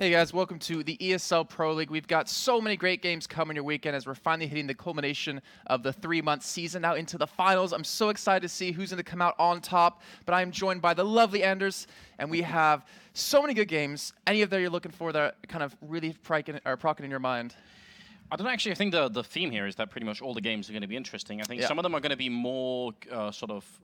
Hey guys, welcome to the ESL Pro League. We've got so many great games coming your weekend as we're finally hitting the culmination of the 3-month season, now into the finals. I'm so excited to see who's going to come out on top, but I'm joined by the lovely Anders, and we have so many good games. Any of them you're looking for that are kind of really procking in your mind? I don't actually. I think the theme here is that pretty much all the games are going to be interesting. I think some of them are going to be more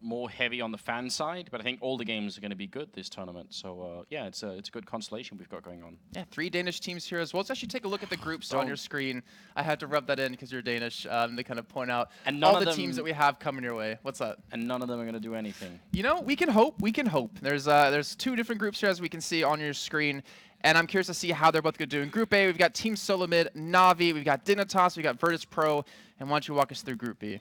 more heavy on the fan side, but I think all the games are going to be good this tournament. So yeah, it's a good constellation we've got going on. Yeah, 3 Danish teams here as well. Let's actually take a look at the groups on your screen. I had to rub that in because you're Danish to kind of point out all the teams that we have coming your way. What's that? And none of them are going to do anything. You know, we can hope. We can hope. There's 2 different groups here as we can see on your screen. And I'm curious to see how they're both going to do. In Group A, we've got Team Solomid, Na'Vi, we've got Dignitas, we've got Virtus Pro. And why don't you walk us through Group B?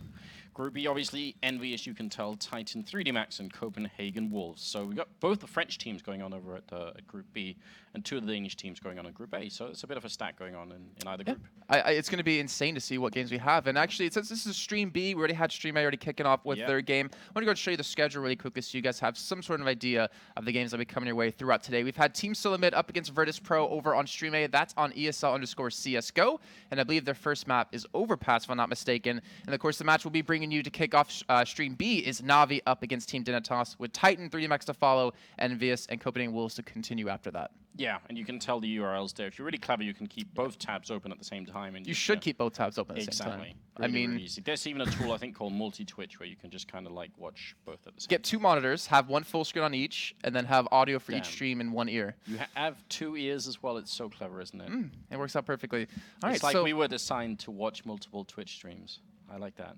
Group B, obviously, Envy, as you can tell, Titan, 3D Max, and Copenhagen Wolves. So we've got both the French teams going on over at Group B, and 2 of the Danish teams going on in Group A. So it's a bit of a stack going on in either group. It's going to be insane to see what games we have. And actually, since this is Stream B, we already had Stream A already kicking off with their game. I want to go and show you the schedule really quickly so you guys have some sort of idea of the games that will be coming your way throughout today. We've had Team Solomid up against Virtus Pro over on Stream A. That's on ESL_CSGO. And I believe their first map is Overpass, if I'm not mistaken. And of course, the match we'll be bringing you to kick off Stream B is Na'Vi up against Team Dignitas, with Titan, 3D Max to follow, Envious, and Copenhagen Wolves to continue after that. Yeah, and you can tell the URLs there. If you're really clever, you can keep both tabs open at the same time. And you should keep both tabs open at the same time. Really, I mean, really easy. There's even a tool I think called multi-twitch where you can just kind of like watch both at the same time. Get 2 monitors, have 1 full screen on each, and then have audio for each stream in 1 ear. You have 2 ears as well. It's so clever, isn't it? It works out perfectly. All right, it's like we were designed to watch multiple Twitch streams. I like that.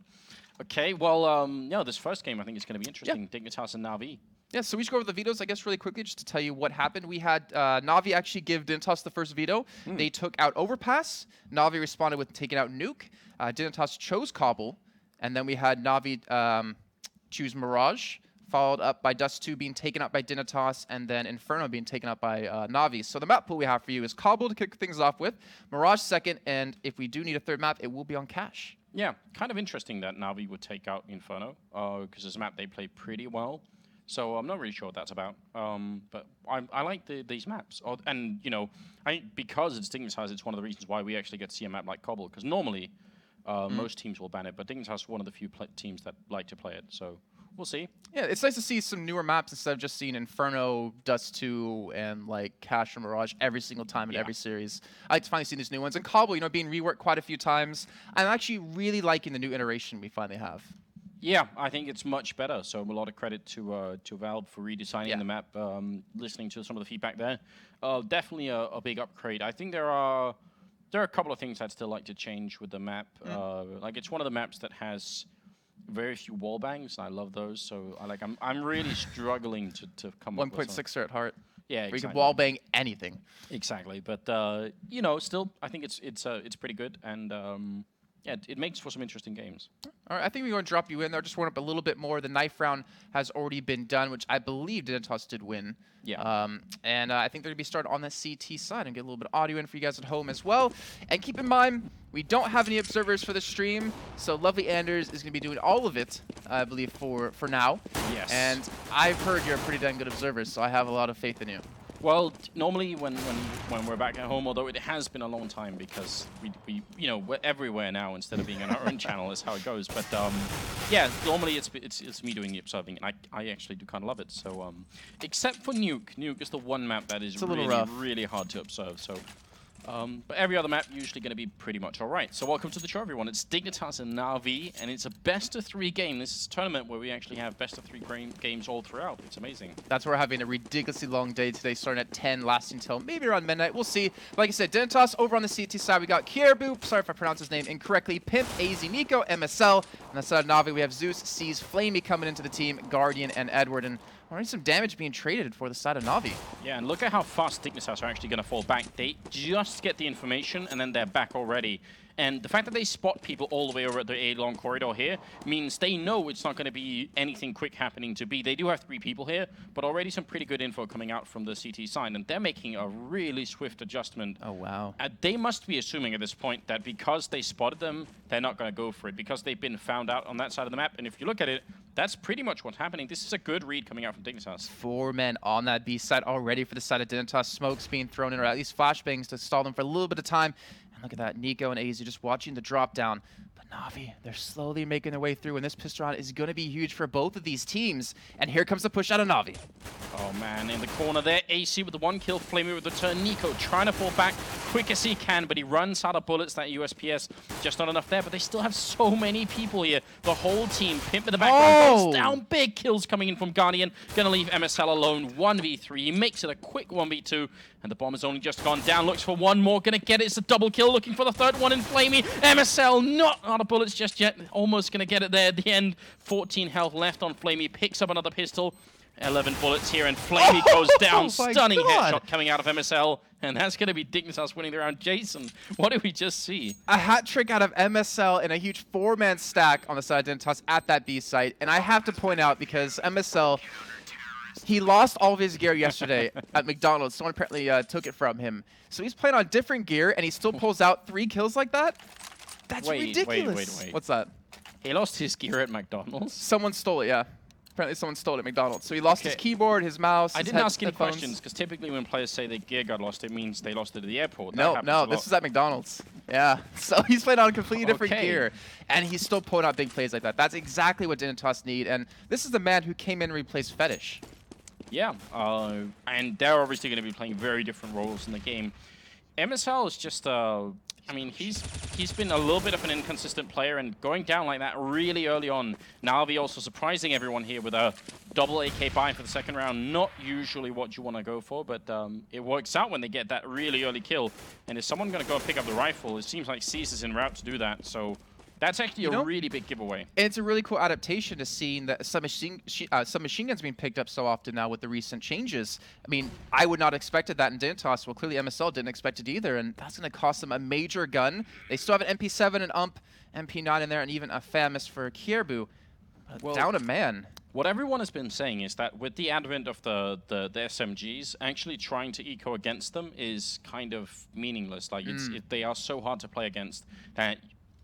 Okay, well, this first game I think is going to be interesting. Dignitas and Na'Vi. Yeah, so we should go over the vetoes, I guess, really quickly, just to tell you what happened. We had Na'Vi actually give Dignitas the first veto. They took out Overpass. Na'Vi responded with taking out Nuke. Dignitas chose Cobble. And then we had Na'Vi choose Mirage, followed up by Dust 2 being taken out by Dignitas, and then Inferno being taken out by Na'Vi. So the map pool we have for you is Cobble to kick things off with, Mirage second, and if we do need a third map, it will be on Cash. Yeah, kind of interesting that Na'Vi would take out Inferno, because it's a map they play pretty well. So I'm not really sure what that's about, but I like these maps. And, you know, because it's Dignitas, it's one of the reasons why we actually get to see a map like Cobble, because normally most teams will ban it, but Dignitas is one of the few teams that like to play it, so we'll see. Yeah, it's nice to see some newer maps instead of just seeing Inferno, Dust 2, and like Cash or Mirage every single time in every series. I like to finally see these new ones. And Cobble, you know, being reworked quite a few times. I'm actually really liking the new iteration we finally have. Yeah, I think it's much better. So a lot of credit to Valve for redesigning the map. Listening to some of the feedback there, definitely a big upgrade. I think there are a couple of things I'd still like to change with the map. Like it's one of the maps that has very few wall bangs, and I love those. So I'm really struggling to come up with 1.6 are at heart. Yeah, exactly. Where you can wall bang anything. Exactly, but you know, still I think it's pretty good, and yeah, it makes for some interesting games. All right, I think we're going to drop you in there. Just warm up a little bit more. The knife round has already been done, which I believe Dignitas did win. Yeah. And I think they're going to be started on the CT side and get a little bit of audio in for you guys at home as well. And keep in mind, we don't have any observers for the stream, so Lovely Anders is going to be doing all of it, I believe, for now. Yes. And I've heard you're a pretty dang good observer, so I have a lot of faith in you. Well, normally when we're back at home, although it has been a long time because we you know, we're everywhere now instead of being on our own channel is how it goes. But yeah, normally it's me doing the observing, and I actually do kind of love it. So except for Nuke. Nuke is the one map that is really hard to observe. So. But every other map usually going to be pretty much all right. So welcome to the show, everyone. It's Dignitas and Na'Vi, and it's a best-of-3 game. This is a tournament where we actually have best-of-3 games all throughout. It's amazing. That's why we're having a ridiculously long day today, starting at 10, lasting until maybe around midnight. We'll see. Like I said, Dignitas over on the CT side, we got Kierbu, sorry if I pronounced his name incorrectly, Pimp, AZ Nico, MSL. On the side of Na'Vi, we have Zeus, Seas, Flamey coming into the team, Guardian, and Edward. And already some damage being traded for the side of Na'Vi. Yeah, and look at how fast Dignitas are actually going to fall back. They just get the information, and then they're back already. And the fact that they spot people all the way over at the A long corridor here means they know it's not going to be anything quick happening to B. They do have 3 people here, but already some pretty good info coming out from the CT side, and they're making a really swift adjustment. Oh, wow. They must be assuming at this point that because they spotted them, they're not going to go for it, because they've been found out on that side of the map. And if you look at it, that's pretty much what's happening. This is a good read coming out from Dignitas. 4 men on that B side already for the side of Dignitas. Smokes being thrown in, or at least flashbangs to stall them for a little bit of time. And look at that, Nico and AZ just watching the drop down. But Na'Vi, they're slowly making their way through, and this pistol round is going to be huge for both of these teams. And here comes the push out of Na'Vi. Oh man, in the corner there, AC with the 1 kill, Flamey with the turn. Nico trying to fall back quick as he can, but he runs out of bullets. That USPS just not enough there, but they still have so many people here. The whole team, Pimp in the background, goes down. Big kills coming in from Guardian. Gonna leave MSL alone, 1v3. He makes it a quick 1v2, and the bomb has only just gone down. Looks for one more, gonna get it. It's a double kill, looking for the 3rd one in Flamey. MSL not out of bullets just yet. Almost gonna get it there at the end. 14 health left on Flamey. Picks up another pistol. 11 bullets here, and Flamey goes down. Stunning headshot coming out of MSL, and that's going to be Dignitas winning the round. Jason, what did we just see? A hat trick out of MSL and a huge 4-man stack on the side of Dignitas at that B site. And I have to point out, because MSL, he lost all of his gear yesterday at McDonald's. Someone apparently took it from him. So he's playing on different gear, and he still pulls out 3 kills like that? That's ridiculous. Wait. What's that? He lost his gear at McDonald's? Someone stole it, yeah. Apparently someone stole it at McDonald's. So he lost his keyboard, his mouse, I didn't ask any questions, because typically when players say their gear got lost, it means they lost it at the airport. No, this is at McDonald's. Yeah, so he's playing on a completely different gear, and he's still pulling out big plays like that. That's exactly what Dignitas need, and this is the man who came in and replaced Fetish. Yeah, and they're obviously going to be playing very different roles in the game. MSL is just, I mean, he's been a little bit of an inconsistent player, and going down like that really early on. Na'Vi also surprising everyone here with a double AK buy for the 2nd round. Not usually what you want to go for, but it works out when they get that really early kill. And is someone going to go and pick up the rifle? It seems like Cease is en route to do that, so that's actually a really big giveaway. It's a really cool adaptation to seeing that some machine guns being picked up so often now with the recent changes. I mean, I would not have expected that in Dignitas. Well, clearly MSL didn't expect it either, and that's going to cost them a major gun. They still have an MP7, an UMP, MP9 in there, and even a FAMAS for Kierbu. Well, down a man. What everyone has been saying is that with the advent of the SMGs, actually trying to eco against them is kind of meaningless. Like, they are so hard to play against that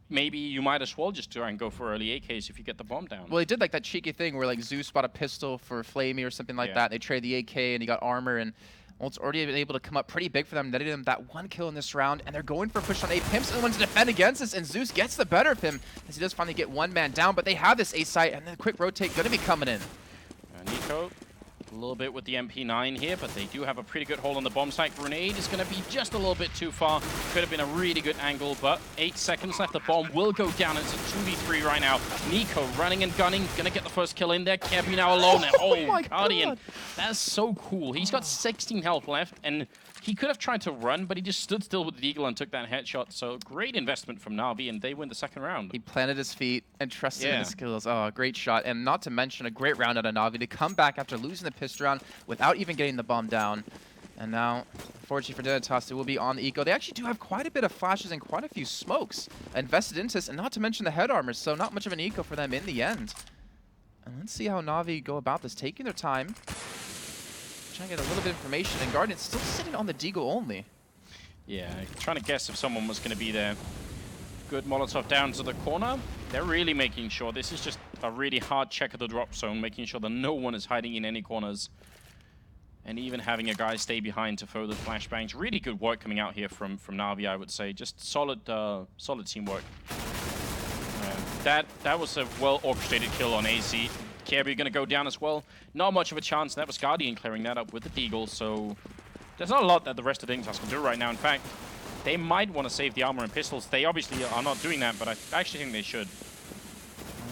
maybe you might as well just try and go for early AKs if you get the bomb down. Well, they did like that cheeky thing where like Zeus bought a pistol for Flamey or something like that. They traded the AK and he got armor, and well, it's already been able to come up pretty big for them, netting them that 1 kill in this round, and they're going for a push on A. Pimp's the one to defend against this, and Zeus gets the better of him as he does finally get 1 man down, but they have this A site, and then a quick rotate going to be coming in. Nico, a little bit with the MP9 here, but they do have a pretty good hold on the bomb site. Grenade is going to be just a little bit too far. Could have been a really good angle, but 8 seconds left. The bomb will go down. It's a 2v3 right now. Nico running and gunning, going to get the first kill in there. Kirby now alone. Oh, my Guardian. God. That's so cool. He's got 16 health left, and he could have tried to run, but he just stood still with the eagle and took that headshot. So great investment from Na'Vi, and they win the 2nd round. He planted his feet and trusted in his skills. Oh, great shot. And not to mention a great round out of Na'Vi to come back after losing the pistol round without even getting the bomb down. And now, unfortunately for Dignitas, it will be on the eco. They actually do have quite a bit of flashes and quite a few smokes invested into this, and not to mention the head armor, so not much of an eco for them in the end. And let's see how Na'Vi go about this, taking their time. Trying to get a little bit of information, and Guardian's still sitting on the deagle only. Yeah, trying to guess if someone was going to be there. Good Molotov down to the corner. They're really making sure. This is just a really hard check of the drop zone, making sure that no one is hiding in any corners. And even having a guy stay behind to throw the flashbangs. Really good work coming out here from Na'Vi, I would say. Just solid teamwork. That was a well-orchestrated kill on AZ. Kirby going to go down as well. Not much of a chance. That was Guardian clearing that up with the deagle, so there's not a lot that the rest of Dignitas can do right now. In fact, they might want to save the armor and pistols. They obviously are not doing that, but I actually think they should.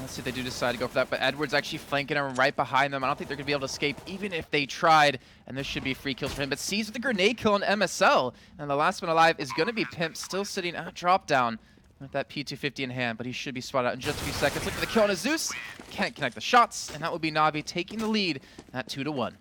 Let's see if they do decide to go for that, but Edward's actually flanking him right behind them. I don't think they're going to be able to escape, even if they tried, and this should be free kills for him. But sees with the grenade kill on MSL, and the last one alive is going to be Pimp, still sitting at drop down with that P250 in hand, but he should be spotted out in just a few seconds. Look for the kill on a Zeus. Can't connect the shots, and that will be Na'Vi taking the lead at 2-1.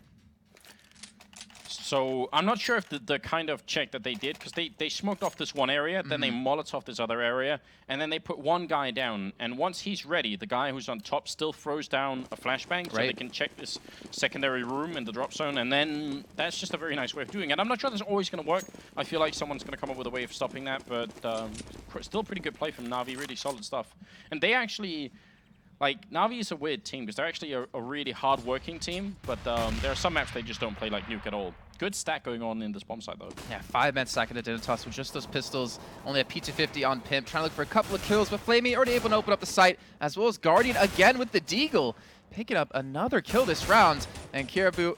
So I'm not sure if the kind of check that they did, because they smoked off this one area, then they molotov this other area, and then they put one guy down. And once he's ready, the guy who's on top still throws down a flashbang, so they can check this secondary room in the drop zone. And then that's just a very nice way of doing it. I'm not sure that's always going to work. I feel like someone's going to come up with a way of stopping that, but still pretty good play from Na'Vi, really solid stuff. And they actually... Like, Na'Vi is a weird team because they're actually a really hard-working team, but there are some maps they just don't play like Nuke at all. Good stack going on in this bomb site, though. Yeah, 5-man stack at Dignitas with just those pistols. Only a P250 on Pimp, trying to look for a couple of kills, but Flamey already able to open up the site, as well as Guardian again with the Deagle, picking up another kill this round. And Kirabu,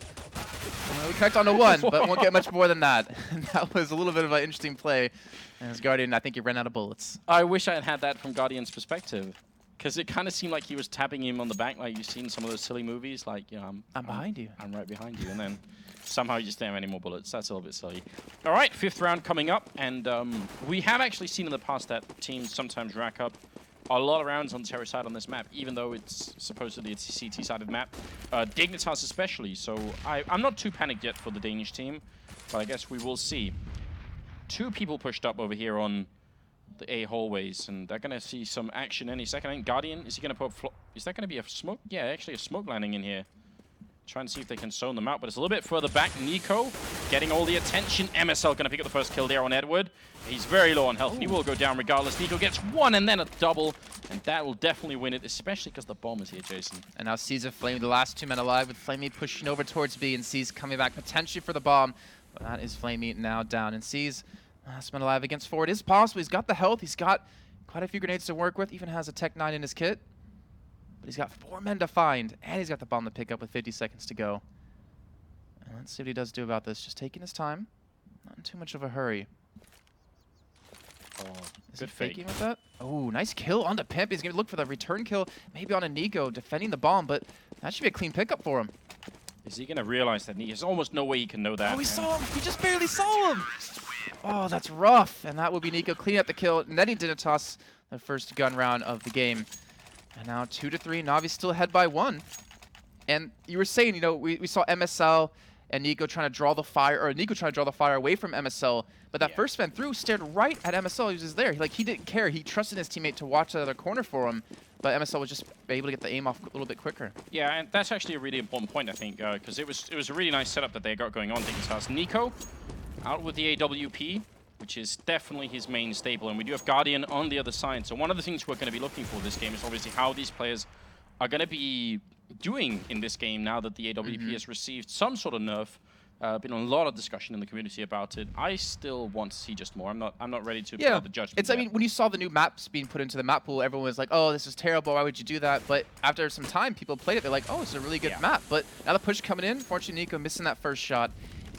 we connect on to one, but won't get much more than that. That was a little bit of an interesting play. And as Guardian, I think he ran out of bullets. I wish I had had that from Guardian's perspective. Because it kind of seemed like he was tapping him on the back, like you've seen some of those silly movies, like, you know, I'm behind you. I'm right behind you. And then somehow you just don't have any more bullets. That's a little bit silly. All right, 5th round coming up. And we have actually seen in the past that teams sometimes rack up a lot of rounds on the terror side on this map, even though it's supposedly a CT-sided map. Dignitas especially. So I'm not too panicked yet for the Danish team, but I guess we will see. 2 people pushed up over here on the A hallways, and they're gonna see some action any second. I think Guardian, is he gonna put is that gonna be a smoke? Yeah, actually a smoke landing in here. Trying to see if they can zone them out, but it's a little bit further back. Nico getting all the attention. MSL gonna pick up the first kill there on Edward. He's very low on health, and he will go down regardless. Nico gets 1 and then a double, and that will definitely win it, especially because the bomb is here, Jason. And now C's and Flamey, the last 2 men alive, with Flamey pushing over towards B, and C's coming back potentially for the bomb. But that is Flamey now down, and C's last man alive against Ford is possible. He's got the health. He's got quite a few grenades to work with. Even has a Tech 9 in his kit. But he's got 4 men to find. And he's got the bomb to pick up with 50 seconds to go. And let's see what he does do about this. Just taking his time. Not in too much of a hurry. Oh, is he faking with that? Oh, nice kill on the Pimp. He's going to look for the return kill. Maybe on a Nico defending the bomb. But that should be a clean pickup for him. Is he going to realize that? There's almost no way he can know that. Oh, he saw him. He just barely saw him. Oh, that's rough. And that will be Nico cleaning up the kill, netting Dignitas the first gun round of the game. And now 2-3. Na'Vi still ahead by 1. And you were saying, you know, we saw MSL and Nico trying to draw the fire, or Nico trying to draw the fire away from MSL. But that first fan through stared right at MSL. He was just there. He didn't care. He trusted his teammate to watch the other corner for him. But MSL was just able to get the aim off a little bit quicker. Yeah, and that's actually a really important point, I think, because it was a really nice setup that they got going on. Dignitas. Nico out with the AWP, which is definitely his main staple, and we do have Guardian on the other side. So one of the things we're going to be looking for this game is obviously how these players are going to be doing in this game now that the AWP has received some sort of nerf. Been a lot of discussion in the community about it. I still want to see just more. I'm not ready to put out the judgment. I mean, when you saw the new maps being put into the map pool, everyone was like, "Oh, this is terrible. Why would you do that?" But after some time, people played it. They're like, "Oh, it's a really good map." But now the push coming in. Fortunately, Nico missing that first shot.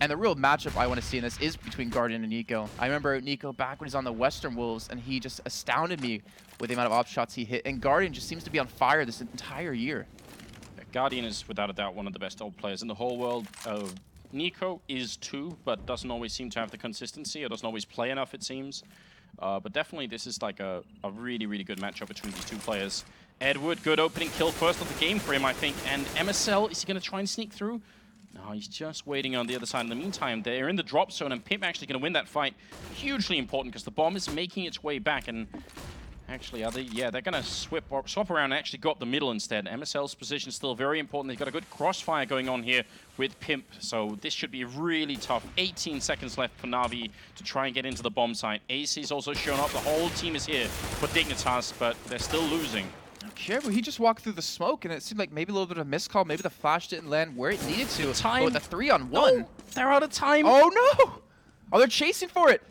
And the real matchup I want to see in this is between Guardian and Nico. I remember Nico back when he was on the Western Wolves, and he just astounded me with the amount of op shots he hit. And Guardian just seems to be on fire this entire year. Guardian is without a doubt one of the best old players in the whole world. Nico is too, but doesn't always seem to have the consistency, or doesn't always play enough, it seems. But definitely this is like a really, really good matchup between these 2 players. Edward, good opening kill first of the game for him, I think. And MSL, is he going to try and sneak through? No, he's just waiting on the other side. In the meantime, they're in the drop zone, and Pimp actually going to win that fight. Hugely important, because the bomb is making its way back, and actually, they're going to swap around and actually go up the middle instead. MSL's position is still very important. They've got a good crossfire going on here with Pimp, so this should be really tough. 18 seconds left for Na'Vi to try and get into the bomb site. AC's also shown up. The whole team is here for Dignitas, but they're still losing. Okay, but he just walked through the smoke, and it seemed like maybe a little bit of a miscall. Maybe the flash didn't land where it needed to. Time. But with a 3-on-1. No, they're out of time. Oh, no! Oh, they're chasing for it.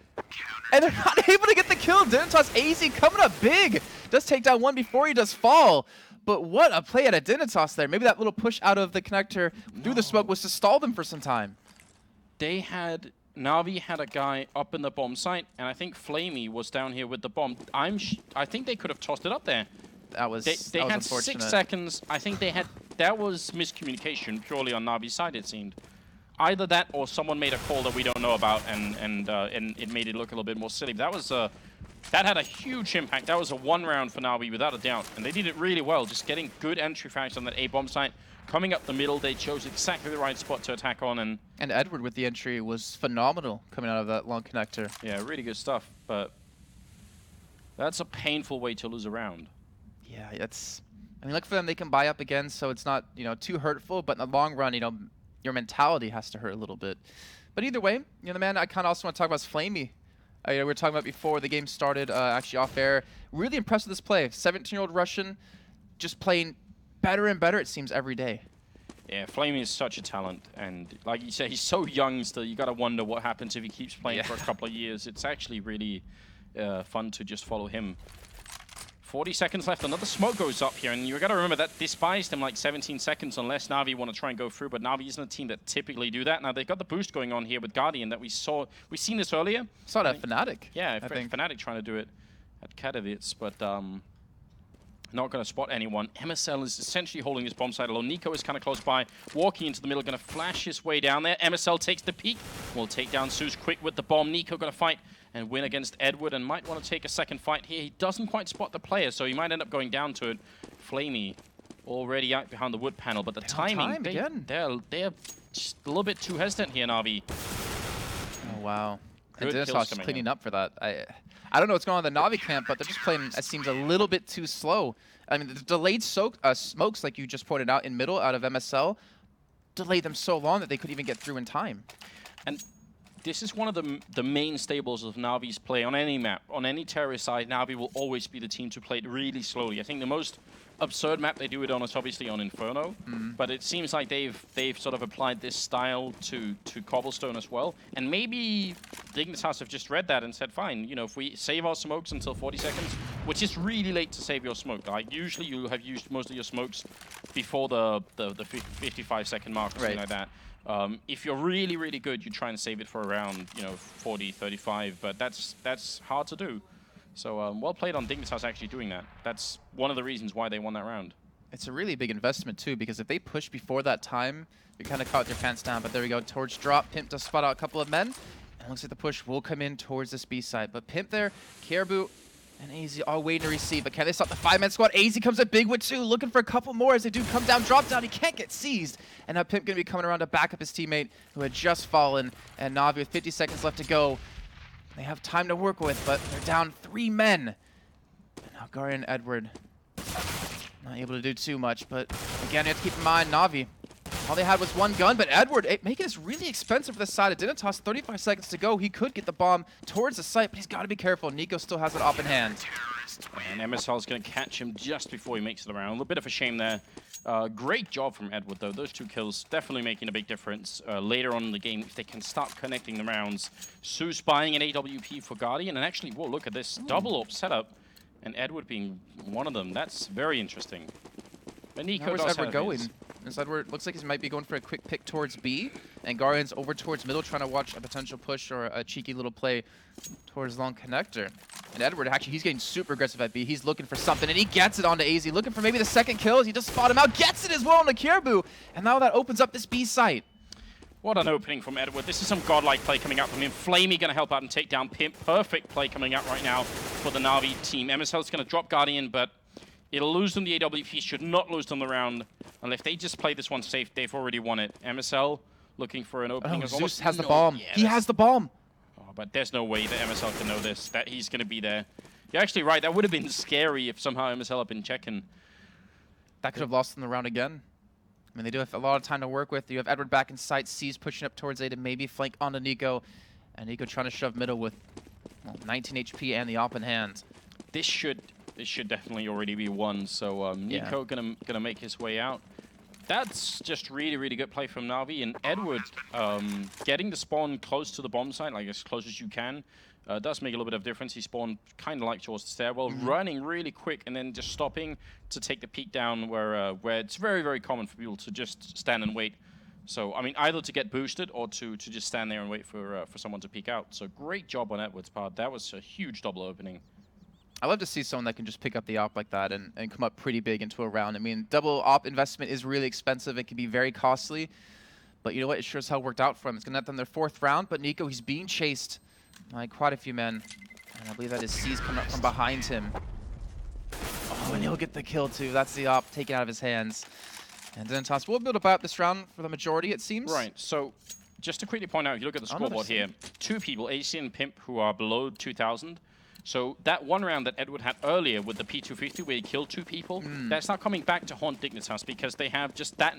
And they're not able to get the kill. Dignitas AZ coming up big. Does take down 1 before he does fall. But what a play at a Dignitas there. Maybe that little push out of the connector through the smoke was to stall them for some time. Na'Vi had a guy up in the bomb site, and I think Flamey was down here with the bomb. I think they could have tossed it up there. That was They had 6 seconds. I think that was miscommunication purely on Na'Vi's side, it seemed. Either that or someone made a call that we don't know about, and it made it look a little bit more silly. But that had a huge impact. That was a 1 round for Na'Vi without a doubt, and they did it really well, just getting good entry frags on that A bomb site. coming up the middle, they chose exactly the right spot to attack on. And Edward with the entry was phenomenal coming out of that long connector. Yeah, really good stuff. But that's a painful way to lose a round. Yeah, I mean, look for them. They can buy up again, so it's not, too hurtful. But in the long run, your mentality has to hurt a little bit. But either way, the man I kind of also want to talk about is Flamey. We were talking about before the game started, actually off air. Really impressed with this play. 17-year-old Russian, just playing better and better, it seems, every day. Yeah, Flamey is such a talent. And like you say, he's so young still. You got to wonder what happens if he keeps playing for a couple of years. It's actually really fun to just follow him. 40 seconds left. Another smoke goes up here, and you got to remember that despised him like 17 seconds unless Na'Vi want to try and go through, but Na'Vi isn't a team that typically do that. Now, they've got the boost going on here with Guardian that we saw. We've seen this earlier. Saw that Fnatic. Yeah, Fnatic trying to do it at Katowice, but not going to spot anyone. MSL is essentially holding his bomb site alone. Nico is kind of close by, walking into the middle, going to flash his way down there. MSL takes the peak. Will take down Zeus quick with the bomb. Nico going to fight and win against Edward, and might want to take a second fight here. He doesn't quite spot the player, so he might end up going down to it. Flamey already out behind the wood panel, but the timing, they're just a little bit too hesitant here, Na'Vi. Oh, wow. Good and kills Dignitas cleaning up for that. I don't know what's going on in the Na'Vi camp, but they're just playing, it seems, a little bit too slow. I mean, the delayed smokes, like you just pointed out, in middle out of MSL, delayed them so long that they couldn't even get through in time. And this is one of the main staples of Na'Vi's play on any map. On any terrorist side, Na'Vi will always be the team to play it really slowly. I think the most absurd map they do it on is obviously on Inferno, but it seems like they've sort of applied this style to Cobblestone as well. And maybe Dignitas have just read that and said, fine, if we save our smokes until 40 seconds, which is really late to save your smoke. Like, usually you have used most of your smokes before the 55-second mark or something like that. If you're really, really good, you try and save it for around, 40, 35, but that's hard to do. So well played on Dignitas actually doing that. That's one of the reasons why they won that round. It's a really big investment too, because if they push before that time, you're kind of caught with your pants down. But there we go, towards drop. Pimp does spot out a couple of men. And it looks like the push will come in towards this B side. But Pimp there, Caribou, and AZ all waiting to receive. But can they stop the 5-man squad? AZ comes up big with 2, looking for a couple more as they do come down, drop down. He can't get seized. And now Pimp going to be coming around to back up his teammate who had just fallen. And Na'Vi with 50 seconds left to go. They have time to work with, but they're down 3 men. And now Guardian and Edward not able to do too much, but again, you have to keep in mind, Na'Vi, all they had was 1 gun, but Edward making this really expensive for the side of Dignitas. 35 seconds to go. He could get the bomb towards the site, but he's got to be careful. Nico still has it up in hand. And MSL is going to catch him just before he makes it around. A little bit of a shame there. Great job from Edward, though. Those 2 kills definitely making a big difference later on in the game if they can start connecting the rounds. Zeus buying an AWP for Guardian, and actually, whoa, look at this double AWP setup, and Edward being one of them. That's very interesting. But Nico where's does Edward have going? his. This Edward looks like he might be going for a quick pick towards B, and Guardian's over towards middle, trying to watch a potential push or a cheeky little play towards long connector. And Edward, actually, he's getting super aggressive at B. He's looking for something, and he gets it onto AZ, looking for maybe the second kill as he just spot him out, gets it as well on the Caribou, and now that opens up this B site. What an opening from Edward. This is some godlike play coming out from him. Flamey going to help out and take down Pimp. Perfect play coming out right now for the Na'Vi team. MSL is going to drop Guardian, but it'll lose them the AWP, should not lose them the round. And if they just play this one safe, they've already won it. MSL looking for an opening. Oh, Zeus has the bomb. Yeah, he has the bomb. Oh, but there's no way that MSL can know this, that he's going to be there. You're actually right. That would have been scary if somehow MSL had been checking. That could have lost them the round again. I mean, they do have a lot of time to work with. You have Edward back in sight. C's pushing up towards A to maybe flank onto Nico. And Nico trying to shove middle with 19 HP and the op in hand. This should definitely already be won. So Nico gonna make his way out. That's just really, really good play from Na'Vi. And Edward getting the spawn close to the bomb site, like as close as you can, does make a little bit of difference. He spawned kind of like towards the stairwell, running really quick and then just stopping to take the peek down where it's very, very common for people to just stand and wait. So, I mean, either to get boosted or to just stand there and wait for someone to peek out. So great job on Edward's part. That was a huge double opening. I love to see someone that can just pick up the op like that and come up pretty big into a round. I mean, double op investment is really expensive. It can be very costly. But you know what? It sure as hell worked out for him. It's going to net them their 4th round. But Nico, he's being chased by quite a few men. And I believe that is C's coming up from behind him. Oh, and he'll get the kill too. That's the op taken out of his hands. And Dignitas will build about this round for the majority, it seems. Right, so just to quickly point out, if you look at the scoreboard here, 2 people, AC and Pimp, who are below 2,000. So that one round that Edward had earlier with the P250 where he killed 2 people, that's not coming back to haunt Dignitas because they have just that,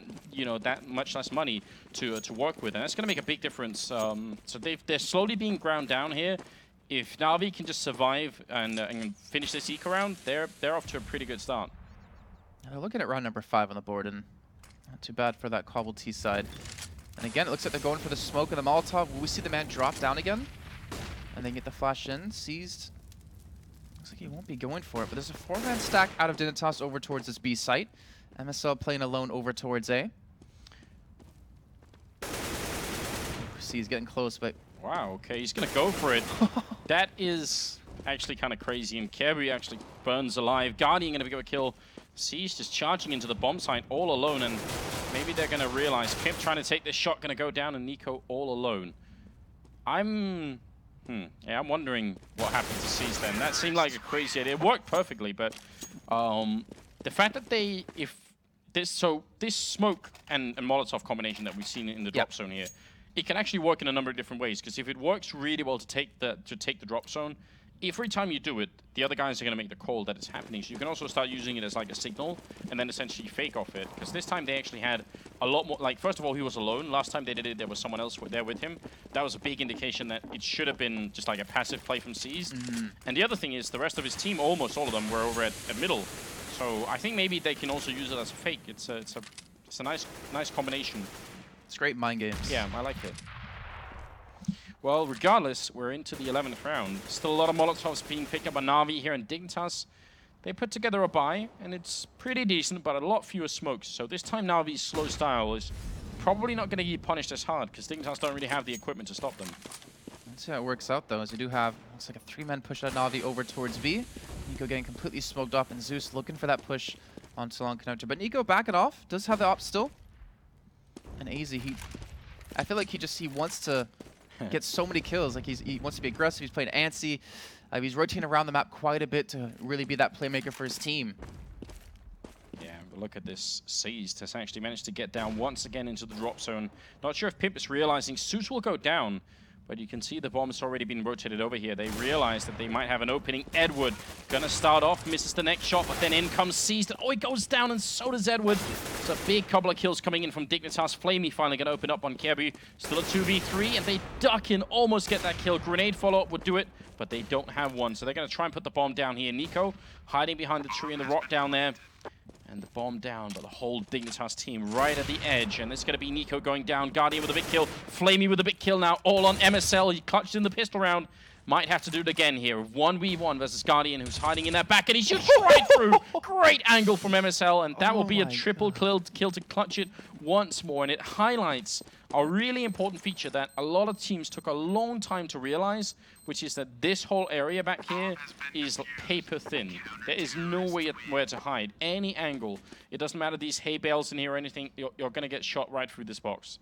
that much less money to work with, and that's going to make a big difference. So they're slowly being ground down here. If Na'Vi can just survive and finish this eco round, they're off to a pretty good start. They're looking at round number 5 on the board, and not too bad for that Cobble T side. And again, it looks like they're going for the smoke and the Molotov. Will we see the man drop down again? And then get the flash in, seized. Looks like he won't be going for it, but there's a 4-man stack out of Dignitas over towards this B site. MSL playing alone over towards A. See, he's getting close, but... Wow, okay, he's going to go for it. That is actually kind of crazy, and Kirby actually burns alive. Guardian going to get a kill. C's just charging into the bomb site all alone, and maybe they're going to realize Pimp trying to take this shot, going to go down, and Nico all alone. I'm wondering what happened to C's then. That seemed like a crazy idea. It worked perfectly, but the fact that this smoke and Molotov combination that we've seen in the drop zone here, it can actually work in a number of different ways. Because if it works really well to take the drop zone, every time you do it, the other guys are going to make the call that it's happening. So you can also start using it as like a signal and then essentially fake off it. Because this time they actually had a lot more, like first of all, he was alone. Last time they did it, there was someone else there with him. That was a big indication that it should have been just like a passive play from C's. And the other thing is the rest of his team, almost all of them, were over at middle. So I think maybe they can also use it as a fake. It's a nice combination. It's great mind games. Yeah, I like it. Well, regardless, we're into the 11th round. Still a lot of Molotovs being picked up by Na'Vi here in Dignitas. They put together a buy, and it's pretty decent, but a lot fewer smokes. So this time Na'Vi's slow style is probably not going to get punished as hard, because Dignitas don't really have the equipment to stop them. Let's see how it works out, though, as you do have, looks like a 3-man push out Na'Vi over towards B. Nico getting completely smoked off, and Zeus looking for that push onto long connector. But Nico backing off, does have the op still. And AZ, I feel like he wants to get so many kills. Like he wants to be aggressive. He's playing antsy. He's rotating around the map quite a bit to really be that playmaker for his team. Yeah, but look at this. Seized has actually managed to get down once again into the drop zone. Not sure if Pimp is realizing Zeus will go down, but you can see the bomb's already been rotated over here. They realize that they might have an opening. Edward gonna start off, misses the next shot, but then in comes Seized. Oh, he goes down, and so does Edward. It's a big couple of kills coming in from Dignitas. Flamey finally gonna open up on Kirby. Still a 2v3, and they duck in, almost get that kill. Grenade follow-up would do it, but they don't have one. So they're gonna try and put the bomb down here. Nico hiding behind the tree and the rock down there. And the bomb down, but the whole Dignitas team right at the edge. And it's going to be Nico going down. Guardian with a big kill. Flamey with a big kill now. All on MSL. He clutched in the pistol round. Might have to do it again here. 1v1 versus Guardian, who's hiding in that back. And he shoots right through. Great angle from MSL. And that will be a triple kill to clutch it once more. And it highlights a really important feature that a lot of teams took a long time to realize, which is that this whole area back here is paper thin. There is nowhere to hide. Any angle. It doesn't matter these hay bales in here or anything. You're going to get shot right through this box.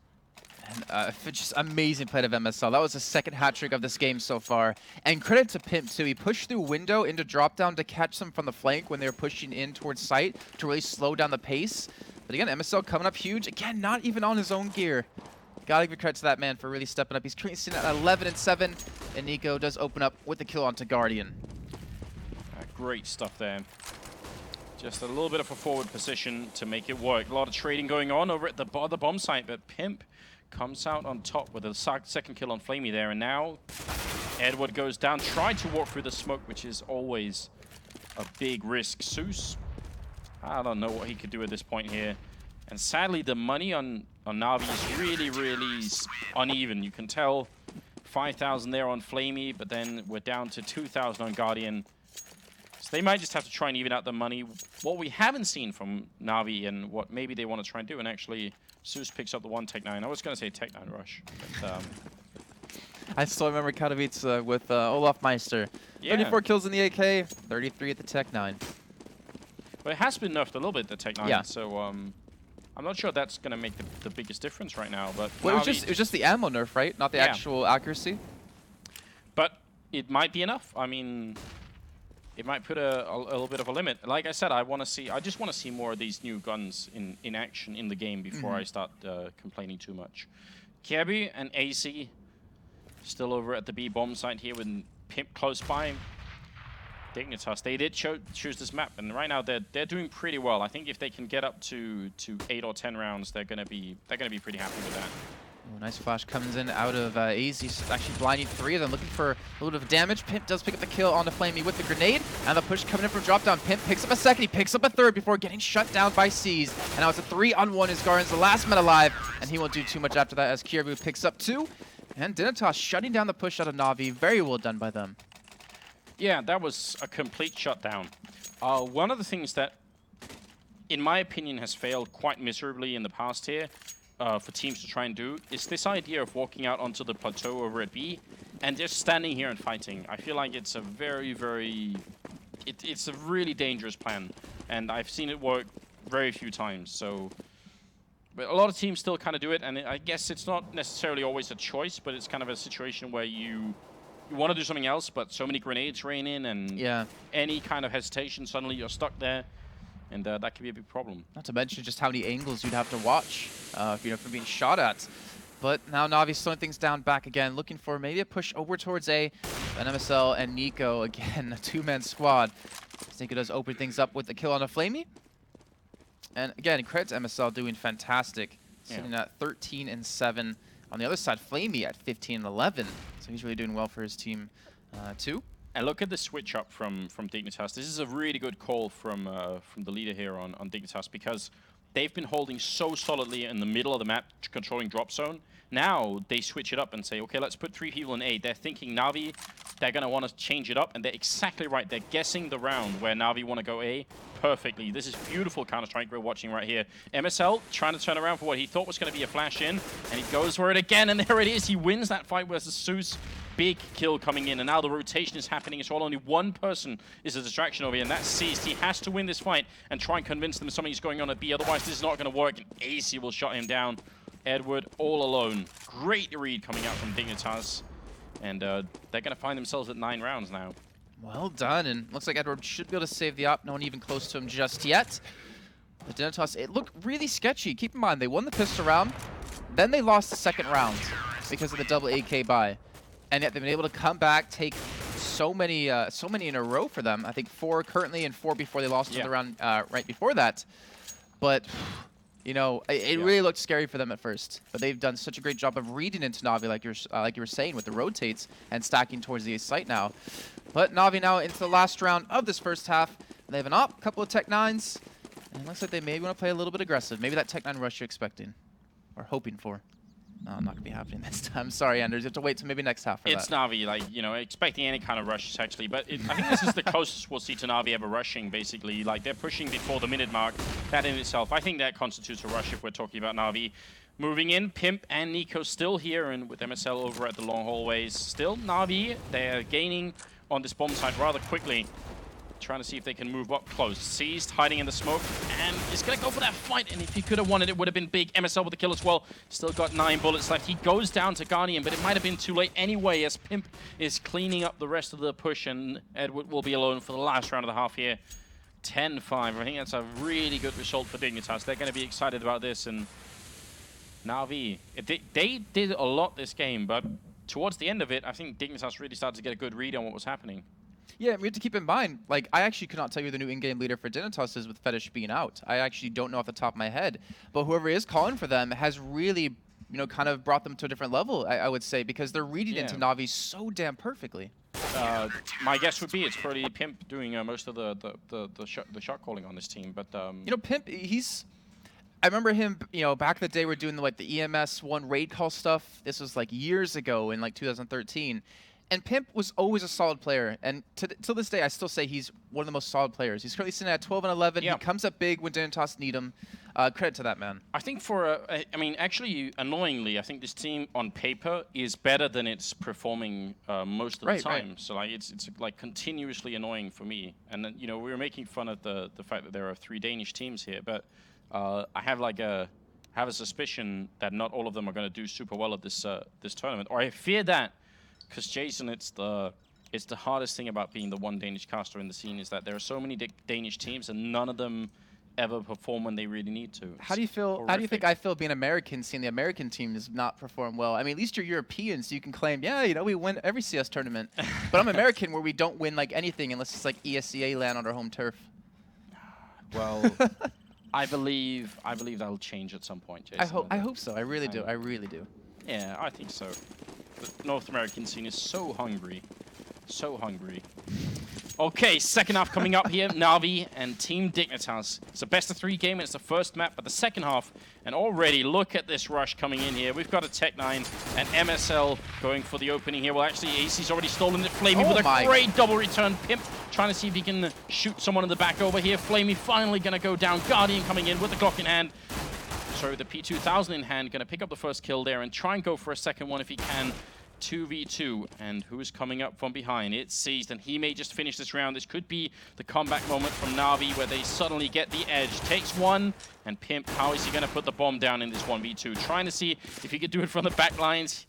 And just amazing play of MSL. That was the second hat trick of this game so far. And credit to Pimp, too. He pushed through window into drop down to catch them from the flank when they were pushing in towards site to really slow down the pace. But again, MSL coming up huge. Again, not even on his own gear. Gotta give credit to that man for really stepping up. He's currently sitting at 11-7, and Nico does open up with the kill onto Guardian. Great stuff there. Just a little bit of a forward position to make it work. A lot of trading going on over at the bomb site, but Pimp comes out on top with a second kill on Flamey there, and now Edward goes down, tried to walk through the smoke, which is always a big risk. Zeus, I don't know what he could do at this point here. And sadly, the money on Na'Vi is really uneven. You can tell 5,000 there on Flamey, but then we're down to 2,000 on Guardian. So they might just have to try and even out the money. What we haven't seen from Na'Vi and what maybe they want to try and do, and actually Zeus picks up the one Tech 9. I was going to say Tech 9 rush, but I still remember Katowice with Olaf Meister. Yeah. 34 kills in the AK, 33 at the Tech 9. But it has been nerfed a little bit, the Tech 9, yeah. So I'm not sure that's going to make the biggest difference right now. But well, it was just the ammo nerf, right? Not the actual accuracy? But it might be enough. I mean, it might put a little bit of a limit. Like I said, I just want to see more of these new guns in action in the game before I start complaining too much. Kirby and AC still over at the B bomb site here with Pimp close by. Dignitas, they did choose this map, and right now they're doing pretty well. I think if they can get up to 8 or 10 rounds, they're gonna be pretty happy with that. Oh, nice flash comes in out of AZ. He's actually blinding 3 of them, looking for a little bit of damage. Pimp does pick up the kill on the Flamey with the grenade, and the push coming in from drop down. Pimp picks up a second, he picks up a third before getting shut down by C's. And now it's a 3-on-1 as Garen's the last man alive, and he won't do too much after that as Kirby picks up 2. And Dignitas shutting down the push out of Na'Vi. Very well done by them. Yeah, that was a complete shutdown. One of the things that, in my opinion, has failed quite miserably in the past here for teams to try and do is this idea of walking out onto the plateau over at B and just standing here and fighting. I feel like it's a it's a really dangerous plan, and I've seen it work very few times. So, but a lot of teams still kind of do it, and I guess it's not necessarily always a choice, but it's kind of a situation where you want to do something else, but so many grenades rain in, and any kind of hesitation, suddenly you're stuck there, and that could be a big problem. Not to mention just how many angles you'd have to watch, from being shot at. But now Na'Vi's slowing things down back again, looking for maybe a push over towards A. And MSL and Nico, again, a 2-man squad. Nico does open things up with the kill on a Flamey. And again, credit to MSL doing fantastic, sitting at 13 and 7. On the other side, Flamey at 15 and 11. So he's really doing well for his team, too. And look at the switch up from Dignitas. This is a really good call from the leader here on Dignitas, because they've been holding so solidly in the middle of the map, controlling drop zone. Now they switch it up and say, okay, let's put 3 people in A. They're thinking Na'Vi, they're going to want to change it up, and they're exactly right. They're guessing the round where Na'Vi want to go A perfectly. This is beautiful Counter-Strike we're watching right here. MSL trying to turn around for what he thought was going to be a flash in, and he goes for it again, and there it is. He wins that fight versus Zeus. Big kill coming in, and now the rotation is happening as well. Only one person is a distraction over here, and that's Seized. He has to win this fight and try and convince them something's going on at B, otherwise this is not going to work, and AC will shut him down. Edward all alone. Great read coming out from Dignitas, and they're going to find themselves at 9 rounds now. Well done, and looks like Edward should be able to save the op. No one even close to him just yet. The Dignitas, it looked really sketchy. Keep in mind, they won the pistol round, then they lost the second round because of the double AK buy. And yet they've been able to come back, take so many in a row for them. I think 4 currently and 4 before they lost another round right before that. But, you know, it really looked scary for them at first. But they've done such a great job of reading into Na'Vi, like you were saying, with the rotates and stacking towards the A site now. But Na'Vi now into the last round of this first half. They have an op, couple of Tech 9s, and it looks like they maybe want to play a little bit aggressive. Maybe that Tech 9 rush you're expecting or hoping for. No, not going to be happening this time. Sorry, Anders. You have to wait till maybe next half for It's that. Na'Vi, like, you know, expecting any kind of rush, actually. But I think this is the closest we'll see to Na'Vi ever rushing, basically. Like, they're pushing before the minute mark. That in itself, I think that constitutes a rush if we're talking about Na'Vi. Moving in, Pimp and Nico still here, and with MSL over at the long hallways. Still, Na'Vi, they're gaining on this bomb site rather quickly. Trying to see if they can move up close. Seized, hiding in the smoke, and is going to go for that fight. And if he could have won it, it would have been big. MSL with the kill as well. Still got 9 bullets left. He goes down to Guardian, but it might have been too late anyway, as Pimp is cleaning up the rest of the push, and Edward will be alone for the last round of the half here. 10-5. I think that's a really good result for Dignitas. They're going to be excited about this, and Na'Vi, they did a lot this game, but towards the end of it, I think Dignitas really started to get a good read on what was happening. Yeah, we have to keep in mind, like, I actually could not tell you who the new in-game leader for Dignitas is with Fetish being out. I actually don't know off the top of my head. But whoever is calling for them has really, you know, kind of brought them to a different level, I would say, because they're reading into Na'Vi so damn perfectly. My guess would be it's probably Pimp doing most of the shot calling on this team. But you know, Pimp, I remember him, you know, back in the day, we're doing like the EMS 1 raid call stuff. This was like years ago in like 2013. And Pimp was always a solid player, and to this day, I still say he's one of the most solid players. He's currently sitting at 12 and 11. He comes up big when Dignitas need him. Credit to that man. I think I mean, actually, annoyingly, I think this team on paper is better than it's performing most of the time. Right. So like, it's like continuously annoying for me. And then, you know, we were making fun of the fact that there are 3 Danish teams here, but I have like a suspicion that not all of them are going to do super well at this this tournament, or I fear that. Because Jason, it's the it's the hardest thing about being the one Danish caster in the scene is that there are so many Danish teams and none of them ever perform when they really need to. How do you feel? Horrific. How do you think I feel being American, seeing the American team does not perform well? I mean, at least you're European, so you can claim, yeah, you know, we win every CS tournament. But I'm American, where we don't win like anything unless it's like ESCA land on our home turf. Well, I believe that'll change at some point, Jason. I hope so. I really do. I really do. Yeah, I think so. The North American scene is so hungry. So hungry. Okay, second half coming up here. Na'Vi and Team Dignitas. It's a best-of-3 game, and it's the first map, but the second half. And already, look at this rush coming in here. We've got a Tech9 and MSL going for the opening here. Well, actually, AC's already stolen it. Flamey with a great double return. Pimp trying to see if he can shoot someone in the back over here. Flamey finally going to go down. Guardian coming in with the Glock in hand. Sorry, with the P2000 in hand. Going to pick up the first kill there and try and go for a second one if he can. 2v2, and who's coming up from behind? It's Seized, and he may just finish this round. This could be the comeback moment from Na'Vi where they suddenly get the edge. Takes one, and Pimp, how is he going to put the bomb down in this 1v2? Trying to see if he could do it from the back lines.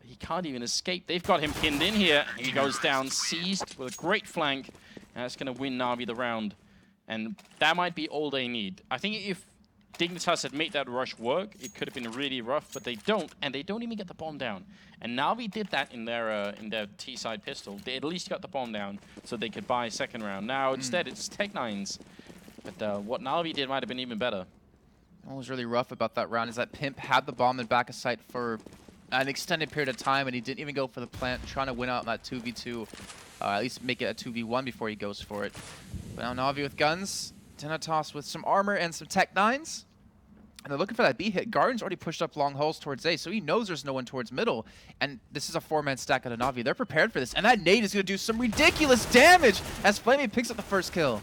He can't even escape. They've got him pinned in here. He goes down, Seized with a great flank, and that's going to win Na'Vi the round. And that might be all they need. I think if Dignitas had made that rush work, it could have been really rough, but they don't, and they don't even get the bomb down. And Na'Vi did that in their T-side pistol. They at least got the bomb down so they could buy second round. Now, instead, it's Tech9's. But what Na'Vi did might have been even better. What was really rough about that round is that Pimp had the bomb in back of sight for an extended period of time, and he didn't even go for the plant, trying to win out in that 2v2, at least make it a 2v1 before he goes for it. But now Na'Vi with guns, Dignitas with some armor and some Tech9s. And they're looking for that B hit. Guardian's already pushed up long holes towards A, so he knows there's no one towards middle. And this is a 4-man stack on a Na'Vi. They're prepared for this. And that nade is going to do some ridiculous damage as Flamey picks up the first kill.